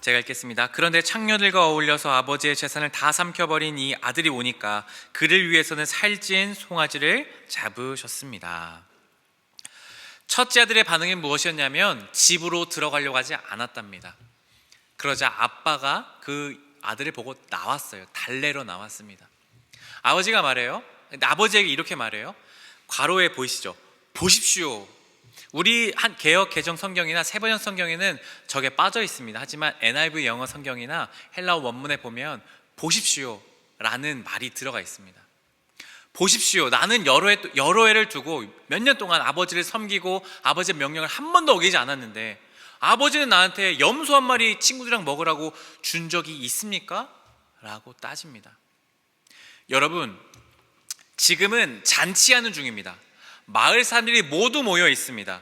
제가 읽겠습니다. 그런데 창녀들과 어울려서 아버지의 재산을 다 삼켜버린 이 아들이 오니까 그를 위해서는 살찐 송아지를 잡으셨습니다. 첫째 아들의 반응이 무엇이었냐면 집으로 들어가려고 하지 않았답니다. 그러자 아빠가 그 아들을 보고 나왔어요. 달래러 나왔습니다. 아버지가 말해요. 아버지에게 이렇게 말해요. 괄호에 보이시죠? 보십시오. 우리 한 개역 개정 성경이나 세번역 성경에는 저게 빠져 있습니다. 하지만 NIV 영어 성경이나 헬라어 원문에 보면 보십시오 라는 말이 들어가 있습니다. 보십시오. 나는 여러 해를 두고 몇 년 동안 아버지를 섬기고 아버지의 명령을 한 번도 어기지 않았는데 아버지는 나한테 염소 한 마리 친구들이랑 먹으라고 준 적이 있습니까? 라고 따집니다. 여러분, 지금은 잔치하는 중입니다. 마을 사람들이 모두 모여 있습니다.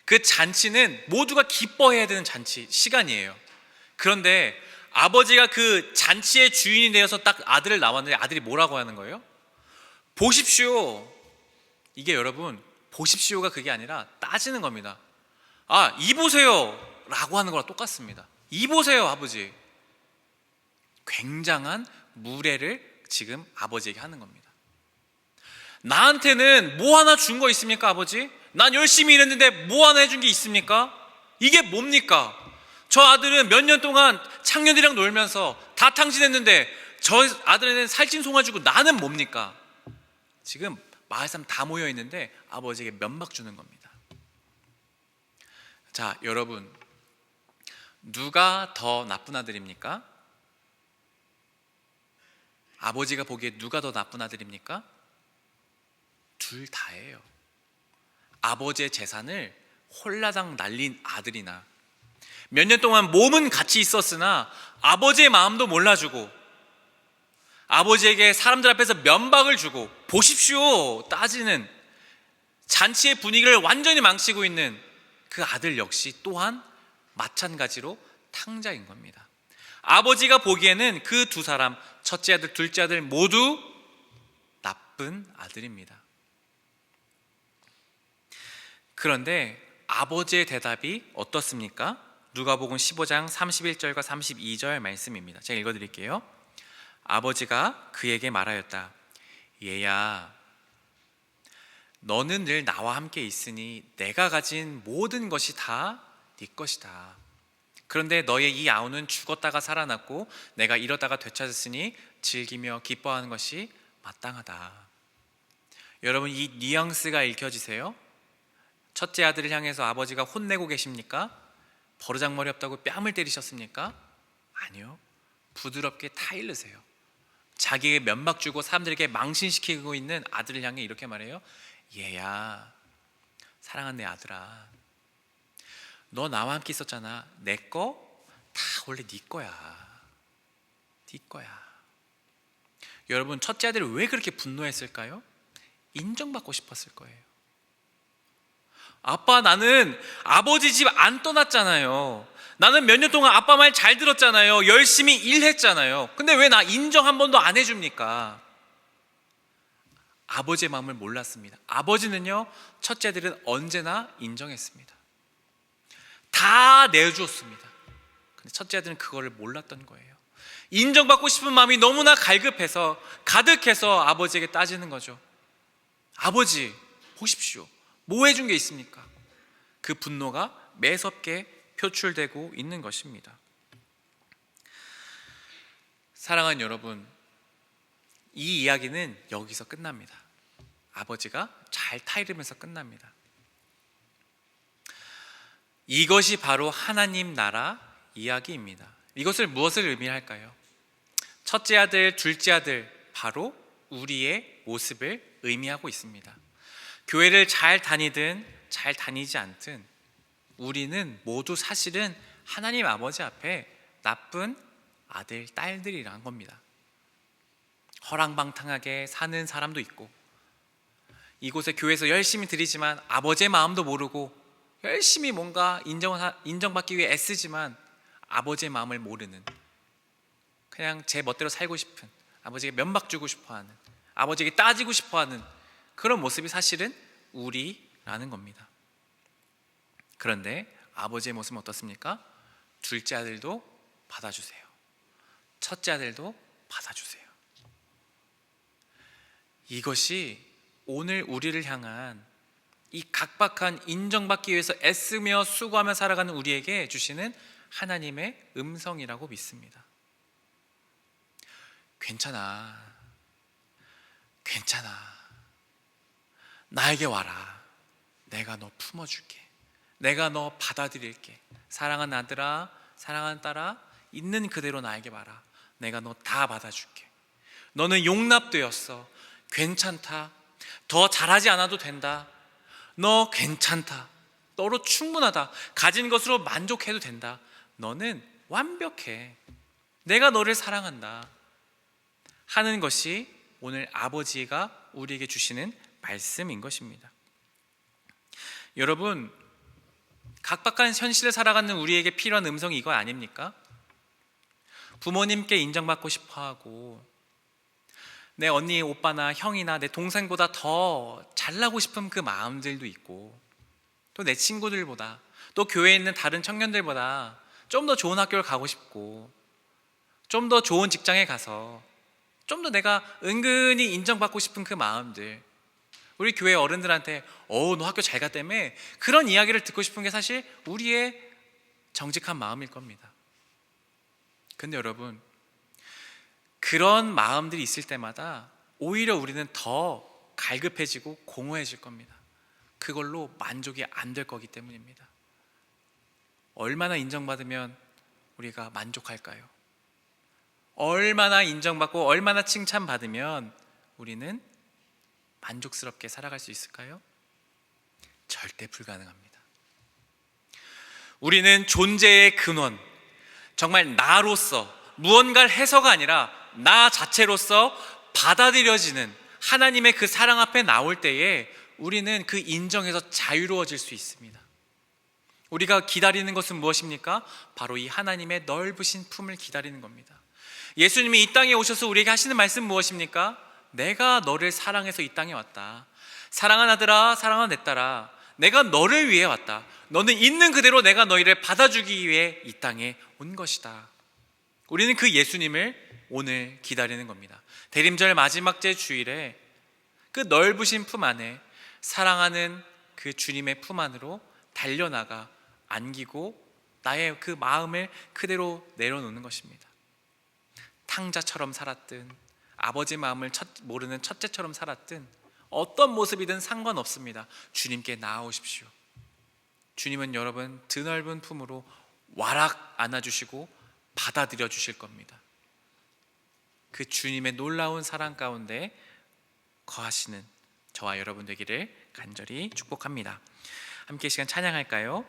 그 잔치는 모두가 기뻐해야 되는 잔치 시간이에요. 그런데 아버지가 그 잔치의 주인이 되어서 딱 아들을 나왔는데 아들이 뭐라고 하는 거예요? 보십시오. 이게 여러분, 보십시오가 그게 아니라 따지는 겁니다. 아, 이 보세요 라고 하는 거랑 똑같습니다. 이 보세요 아버지. 굉장한 무례를 지금 아버지에게 하는 겁니다. 나한테는 뭐 하나 준 거 있습니까 아버지? 난 열심히 일했는데 뭐 하나 해준 게 있습니까? 이게 뭡니까? 저 아들은 몇 년 동안 창년이랑 놀면서 다 탕진했는데 저 아들에는 살찐 송아 주고 나는 뭡니까? 지금 마을 사람 다 모여 있는데 아버지에게 면박 주는 겁니다. 자, 여러분, 누가 더 나쁜 아들입니까? 아버지가 보기에 누가 더 나쁜 아들입니까? 둘 다예요. 아버지의 재산을 홀라당 날린 아들이나 몇 년 동안 몸은 같이 있었으나 아버지의 마음도 몰라주고 아버지에게 사람들 앞에서 면박을 주고 보십시오 따지는 잔치의 분위기를 완전히 망치고 있는 그 아들 역시 또한 마찬가지로 탕자인 겁니다. 아버지가 보기에는 그 두 사람, 첫째 아들, 둘째 아들 모두 나쁜 아들입니다. 그런데 아버지의 대답이 어떻습니까? 누가복음 15장 31절과 32절 말씀입니다. 제가 읽어드릴게요. 아버지가 그에게 말하였다. 얘야, 너는 늘 나와 함께 있으니 내가 가진 모든 것이 다 네 것이다. 그런데 너의 이 아우는 죽었다가 살아났고 내가 잃었다가 되찾았으니 즐기며 기뻐하는 것이 마땅하다. 여러분, 이 뉘앙스가 읽혀지세요? 첫째 아들을 향해서 아버지가 혼내고 계십니까? 버르장머리 없다고 뺨을 때리셨습니까? 아니요. 부드럽게 타일르세요. 자기에게 면박 주고 사람들에게 망신시키고 있는 아들을 향해 이렇게 말해요. 얘야, 사랑하는 내 아들아, 너 나와 함께 있었잖아. 내 거 다 원래 네 거야. 네 거야. 여러분, 첫째 아들이 왜 그렇게 분노했을까요? 인정받고 싶었을 거예요. 아빠, 나는 아버지 집 안 떠났잖아요. 나는 몇 년 동안 아빠 말 잘 들었잖아요. 열심히 일했잖아요. 근데 왜 나 인정 한 번도 안 해줍니까? 아버지의 마음을 몰랐습니다. 아버지는요, 첫째 아들은 언제나 인정했습니다. 다 내주었습니다. 근데 첫째 아들은 그거를 몰랐던 거예요. 인정받고 싶은 마음이 너무나 갈급해서 가득해서 아버지에게 따지는 거죠. 아버지, 보십시오. 뭐 해준 게 있습니까? 그 분노가 매섭게 표출되고 있는 것입니다. 사랑하는 여러분, 이 이야기는 여기서 끝납니다. 아버지가 잘 타이르면서 끝납니다. 이것이 바로 하나님 나라 이야기입니다. 이것을 무엇을 의미할까요? 첫째 아들, 둘째 아들, 바로 우리의 모습을 의미하고 있습니다. 교회를 잘 다니든 잘 다니지 않든 우리는 모두 사실은 하나님 아버지 앞에 나쁜 아들, 딸들이란 겁니다. 허랑방탕하게 사는 사람도 있고 이곳에 교회에서 열심히 드리지만 아버지의 마음도 모르고 열심히 뭔가 인정받기 위해 애쓰지만 아버지의 마음을 모르는, 그냥 제 멋대로 살고 싶은, 아버지에게 면박 주고 싶어하는, 아버지에게 따지고 싶어하는 그런 모습이 사실은 우리라는 겁니다. 그런데 아버지의 모습은 어떻습니까? 둘째 아들도 받아주세요. 첫째 아들도 받아주세요. 이것이 오늘 우리를 향한 이 각박한 인정받기 위해서 애쓰며 수고하며 살아가는 우리에게 주시는 하나님의 음성이라고 믿습니다. 괜찮아. 나에게 와라. 내가 너 품어줄게. 내가 너 받아들일게. 사랑하는 아들아, 사랑하는 딸아, 있는 그대로 나에게 와라. 내가 너 다 받아줄게. 너는 용납되었어. 괜찮다. 더 잘하지 않아도 된다. 너 괜찮다. 너로 충분하다. 가진 것으로 만족해도 된다. 너는 완벽해. 내가 너를 사랑한다 하는 것이 오늘 아버지가 우리에게 주시는 말씀인 것입니다. 여러분, 각박한 현실을 살아가는 우리에게 필요한 음성이 이거 아닙니까? 부모님께 인정받고 싶어하고 내 언니, 오빠나 형이나 내 동생보다 더 잘나고 싶은 그 마음들도 있고, 또 내 친구들보다, 또 교회에 있는 다른 청년들보다 좀 더 좋은 학교를 가고 싶고, 좀 더 좋은 직장에 가서 좀 더 내가 은근히 인정받고 싶은 그 마음들, 우리 교회 어른들한테 너 학교 잘 갔다며 그런 이야기를 듣고 싶은 게 사실 우리의 정직한 마음일 겁니다. 근데 여러분, 그런 마음들이 있을 때마다 오히려 우리는 더 갈급해지고 공허해질 겁니다. 그걸로 만족이 안 될 거기 때문입니다. 얼마나 인정받으면 우리가 만족할까요? 얼마나 인정받고 얼마나 칭찬받으면 우리는 만족스럽게 살아갈 수 있을까요? 절대 불가능합니다. 우리는 존재의 근원, 정말 나로서 무언가를 해서가 아니라 나 자체로서 받아들여지는 하나님의 그 사랑 앞에 나올 때에 우리는 그 인정에서 자유로워질 수 있습니다. 우리가 기다리는 것은 무엇입니까? 바로 이 하나님의 넓으신 품을 기다리는 겁니다. 예수님이 이 땅에 오셔서 우리에게 하시는 말씀 무엇입니까? 내가 너를 사랑해서 이 땅에 왔다. 사랑하는 아들아, 사랑하는 내 딸아, 내가 너를 위해 왔다. 너는 있는 그대로 내가 너희를 받아주기 위해 이 땅에 온 것이다. 우리는 그 예수님을 오늘 기다리는 겁니다. 대림절 마지막 제 주일에 그 넓으신 품 안에 사랑하는 그 주님의 품 안으로 달려나가 안기고 나의 그 마음을 그대로 내려놓는 것입니다. 탕자처럼 살았든 아버지 마음을 모르는 첫째처럼 살았든 어떤 모습이든 상관없습니다. 주님께 나아오십시오. 주님은 여러분 드넓은 품으로 와락 안아주시고 받아들여 주실 겁니다. 그 주님의 놀라운 사랑 가운데 거하시는 저와 여러분 되기를 간절히 축복합니다. 함께 시간 찬양할까요?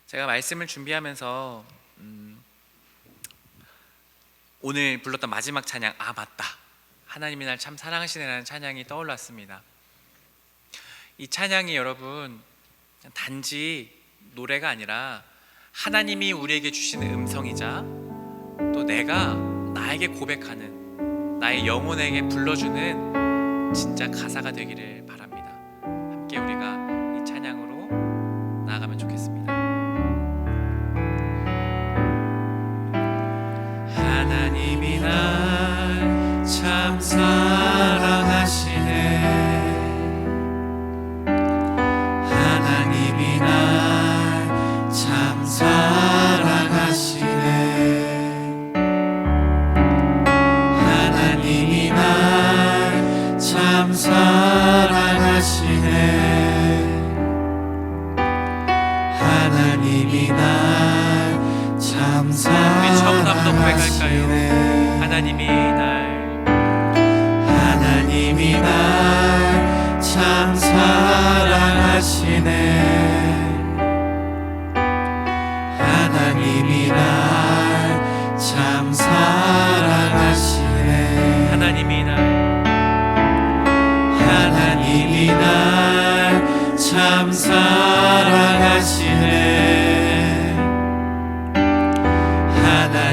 제가 말씀을 준비하면서 오늘 불렀던 마지막 찬양, 맞다, 하나님이 날 참 사랑하시네라는 찬양이 떠올랐습니다. 이 찬양이 여러분 단지 노래가 아니라 하나님이 우리에게 주시는 음성이자 또 내가 나에게 고백하는, 나의 영혼에게 불러주는 진짜 가사가 되기를 바랍니다. 함께 우리가 이 찬양으로 나아가면 좋겠습니다. 하나님이 날 참 사랑하시네. 하나님이 날 참 사랑하시네. 하나님이 날 참 사랑하시네. 하나님이 날 참 사랑하시네. 우리 처음부터 한번 고백할까요? 하나님이 날 참 사랑하시네. 하나님이 날 참 사랑하시네. 하나님이 날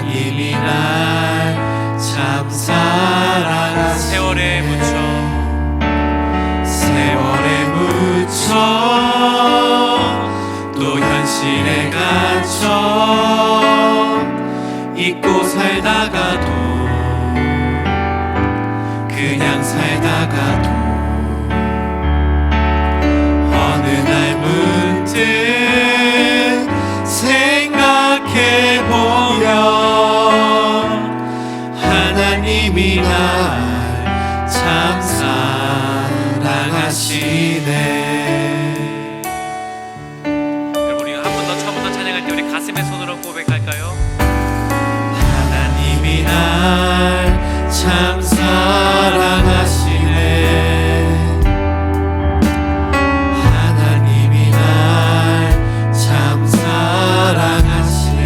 하나님이 날 참 사랑하시네. 세월에 묻혀 또 현실에 갇혀 잊고 살다가도 그냥 살다가도 어느 날 문득 생각해보면 하나님이 날 참 사랑하시네. 여러분 우리 한 번 더 처음부터 찬양할 때 우리 가슴에 손으로 고백할까요? 하나님이 날 참 사랑하시네. 하나님이 날 참 사랑하시네.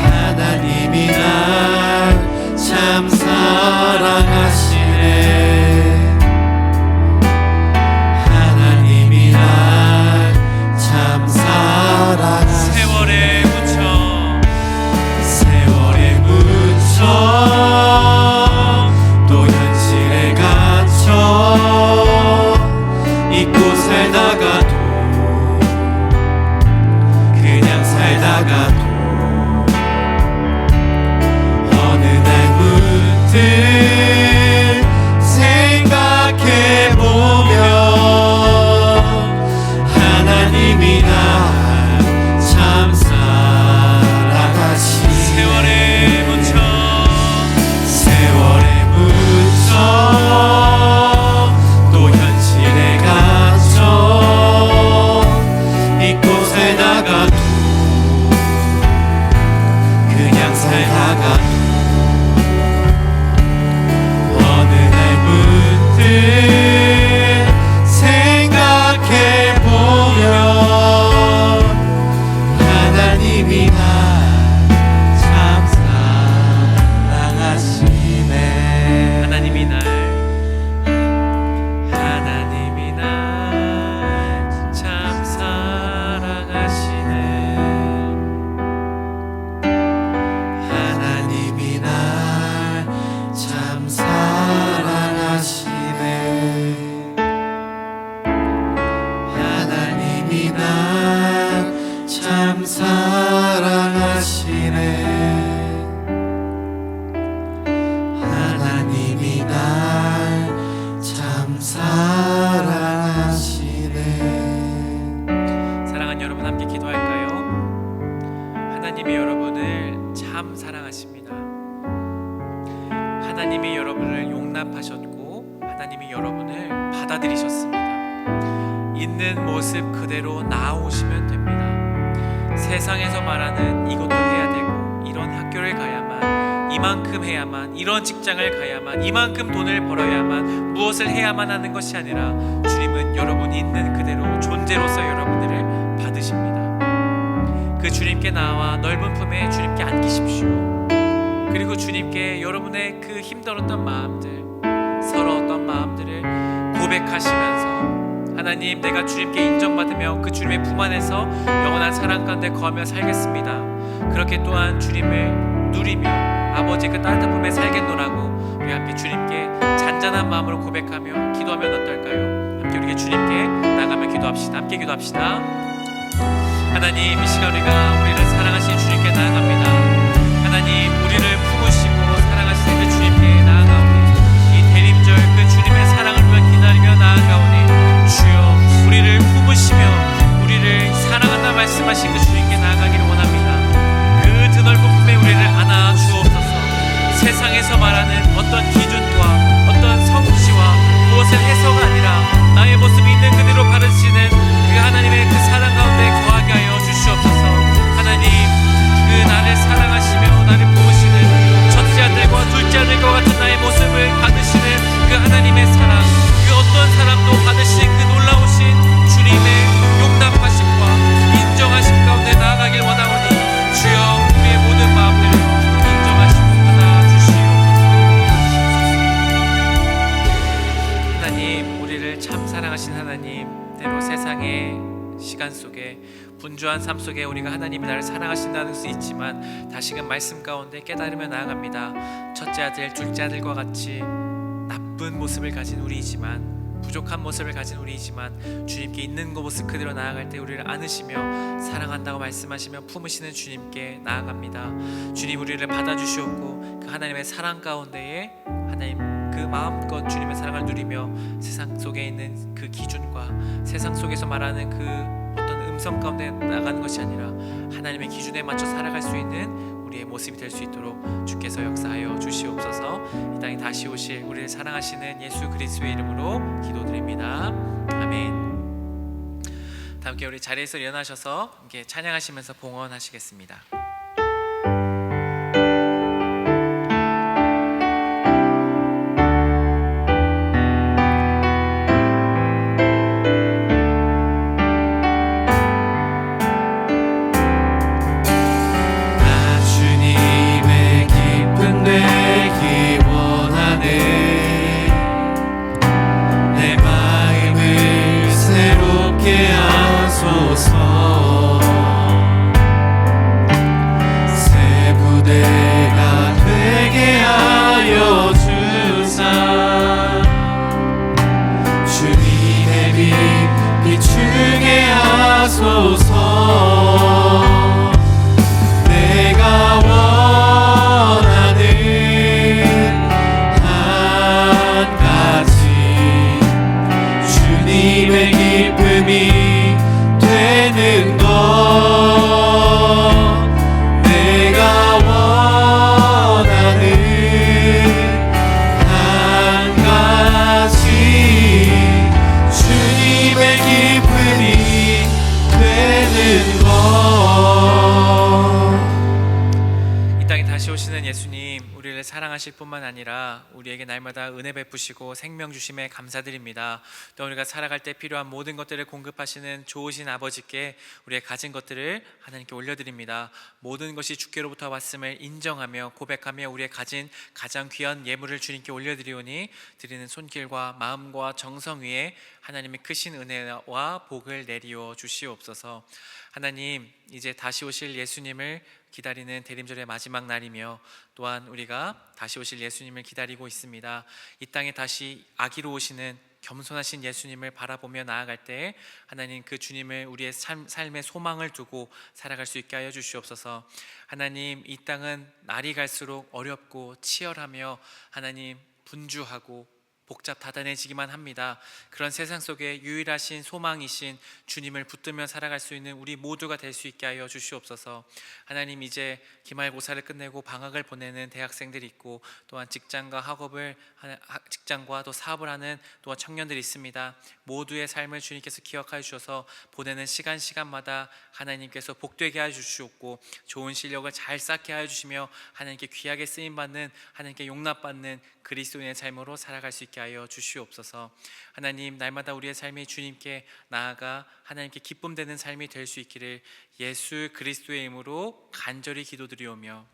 하나님이 날 참 사랑하시네. 하나님이 날 참 사랑하시네. 세월에 묻혀 또 현실에 갇혀 잊고 살다가도 그냥 살다가도 어느 날 문득 생각해보면 하나님이 날 참 사랑하시네. 세월에 묻혀 또 현실에 갇혀 잊고 살다가도 그냥 살다가도 어느 날 문득 생각해보면 하나님이 날 참 사랑하시네. 하나님이 날 참 사랑하시네. 하나님이 날 참 사랑하시네. 하나님이 날 참 사랑하시네. 하나님이 날 참 사랑하시네. 사랑하는 여러분 함께 기도할까요? 하나님이 여러분을 참 사랑하십니다. 하나님이 여러분을 용납하셨고 하나님이 여러분을 받아들이셨습니다. 있는 모습 그대로 나아오시면 됩니다. 세상에서 말하는 이것도 해야 되고 이런 학교를 가야만 이만큼 해야만 이런 직장을 가야만 이만큼 돈을 벌어야만 무엇을 해야만 하는 것이 아니라 주님은 여러분이 있는 그대로 존재로서 여러분들을 받으십니다. 그 주님께 나와 넓은 품에 주님께 안기십시오. 그리고 주님께 여러분의 그 힘들었던 마음들, 서러웠던 마음들을 고백하시면서 하나님, 내가 주님께 인정받으며 그 주님의 품 안에서 영원한 사랑 가운데 거하며 살겠습니다. 그렇게 또한 주님을 누리며 아버지의 그 따뜻한 품에 살겠노라고 우리 함께 주님께 잔잔한 마음으로 고백하며 기도하면 어떨까요? 함께 우리가 주님께 나가며 기도합시다. 함께 기도합시다. 하나님, 이 시간 우리가 우리를 사랑하신 주님께 나아갑니다. 하나님, 우리를 품으시고 사랑하신 그 주님께 나아가오니 이 대림절 그 주님의 사랑을 위해 기다리며 나아가오니 주여, 우리를 품으시며 우리를 사랑한다 말씀하신 그 주님께 나아가기를 원합니다. 그 드넓은 품에 우리를 안아 주옵소서. 세상에서 말하는 어떤 기준과 어떤 성취와 무엇을 해서가 아니라 나의 모습이 있는 그대로 받으시는 그 하나님의 그 사랑 가운데 거하게 하여 주시옵소서. 하나님, 이러한 삶 속에 우리가 하나님이 나를 사랑하신다는 수 있지만 다시금 말씀 가운데 깨달으며 나아갑니다. 첫째 아들, 둘째 아들과 같이 나쁜 모습을 가진 우리이지만, 부족한 모습을 가진 우리이지만 주님께 있는 그 모습 그대로 나아갈 때 우리를 안으시며 사랑한다고 말씀하시며 품으시는 주님께 나아갑니다. 주님 우리를 받아주시옵고 그 하나님의 사랑 가운데에 하나님 그 마음껏 주님의 사랑을 누리며 세상 속에 있는 그 기준과 세상 속에서 말하는 그 어떤 음성 가운데 나가는 것이 아니라 하나님의 기준에 맞춰 살아갈 수 있는 우리의 모습이 될 수 있도록 주께서 역사하여 주시옵소서. 이 땅에 다시 오실 우리를 사랑하시는 예수 그리스도의 이름으로 기도드립니다. 아멘. 다 함께 우리 자리에서 일어나셔서 함께 찬양하시면서 봉헌하시겠습니다. 사랑하실 뿐만 아니라 우리에게 날마다 은혜 베푸시고 생명 주심에 감사드립니다. 또 우리가 살아갈 때 필요한 모든 것들을 공급하시는 좋으신 아버지께 우리의 가진 것들을 하나님께 올려드립니다. 모든 것이 주께로부터 왔음을 인정하며 고백하며 우리의 가진 가장 귀한 예물을 주님께 올려드리오니 드리는 손길과 마음과 정성 위에 하나님의 크신 은혜와 복을 내리어 주시옵소서. 하나님, 이제 다시 오실 예수님을 기다리는 대림절의 마지막 날이며 또한 우리가 다시 오실 예수님을 기다리고 있습니다. 이 땅에 다시 아기로 오시는 겸손하신 예수님을 바라보며 나아갈 때 하나님 그 주님을 우리의 삶의 소망을 두고 살아갈 수 있게 하여 주시옵소서. 하나님, 이 땅은 날이 갈수록 어렵고 치열하며 하나님 분주하고 복잡다단해지기만 합니다. 그런 세상 속에 유일하신 소망이신 주님을 붙들며 살아갈 수 있는 우리 모두가 될 수 있게 하여 주시옵소서. 하나님, 이제 기말고사를 끝내고 방학을 보내는 대학생들이 있고 또한 직장과 또 사업을 하는 또한 청년들이 있습니다. 모두의 삶을 주님께서 기억하여 주셔서 보내는 시간마다 하나님께서 복되게 하여 주시옵고 좋은 실력을 잘 쌓게 하여 주시며 하나님께 귀하게 쓰임받는, 하나님께 용납받는 그리스도인의 삶으로 살아갈 수 있게 하여 주시옵소서. 하나님, 날마다 우리의 삶이 주님께 나아가 하나님께 기쁨 되는 삶이 될 수 있기를 예수 그리스도의 이름으로 간절히 기도드리오며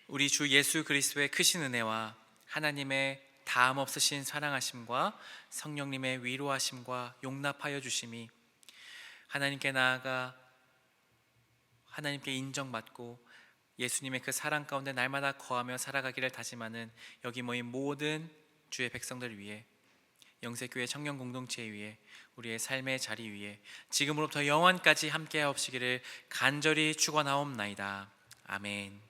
우리 주 예수 그리스도의 크신 은혜와 하나님의 다함 없으신 사랑하심과 성령님의 위로하심과 용납하여 주심이 하나님께 나아가 하나님께 인정받고 예수님의 그 사랑 가운데 날마다 거하며 살아가기를 다짐하는 여기 모인 모든 주의 백성들 위해, 영세교회 청년 공동체 위에, 우리의 삶의 자리 위에 지금으로부터 영원까지 함께하옵시기를 간절히 축원하옵나이다. 아멘.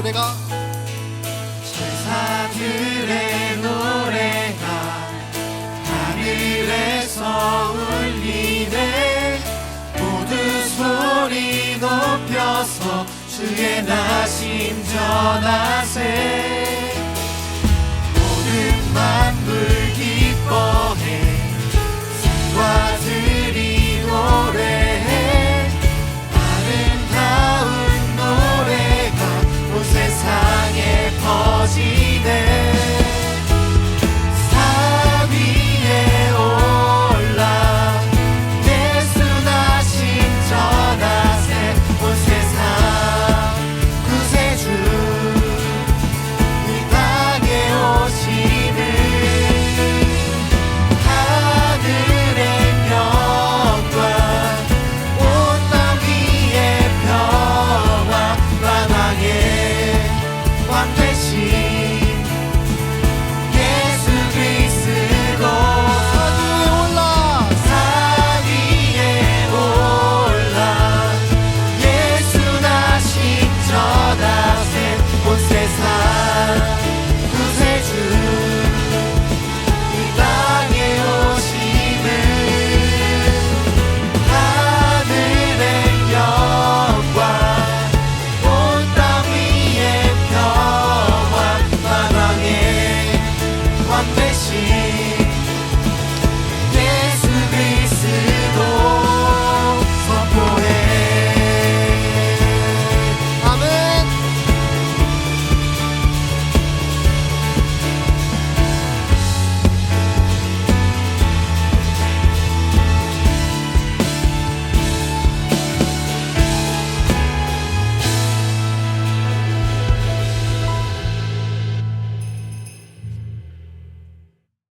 노래가 천사들의 노래가 하늘에서 울리네 모두 소리 높여 주의 나심 전하세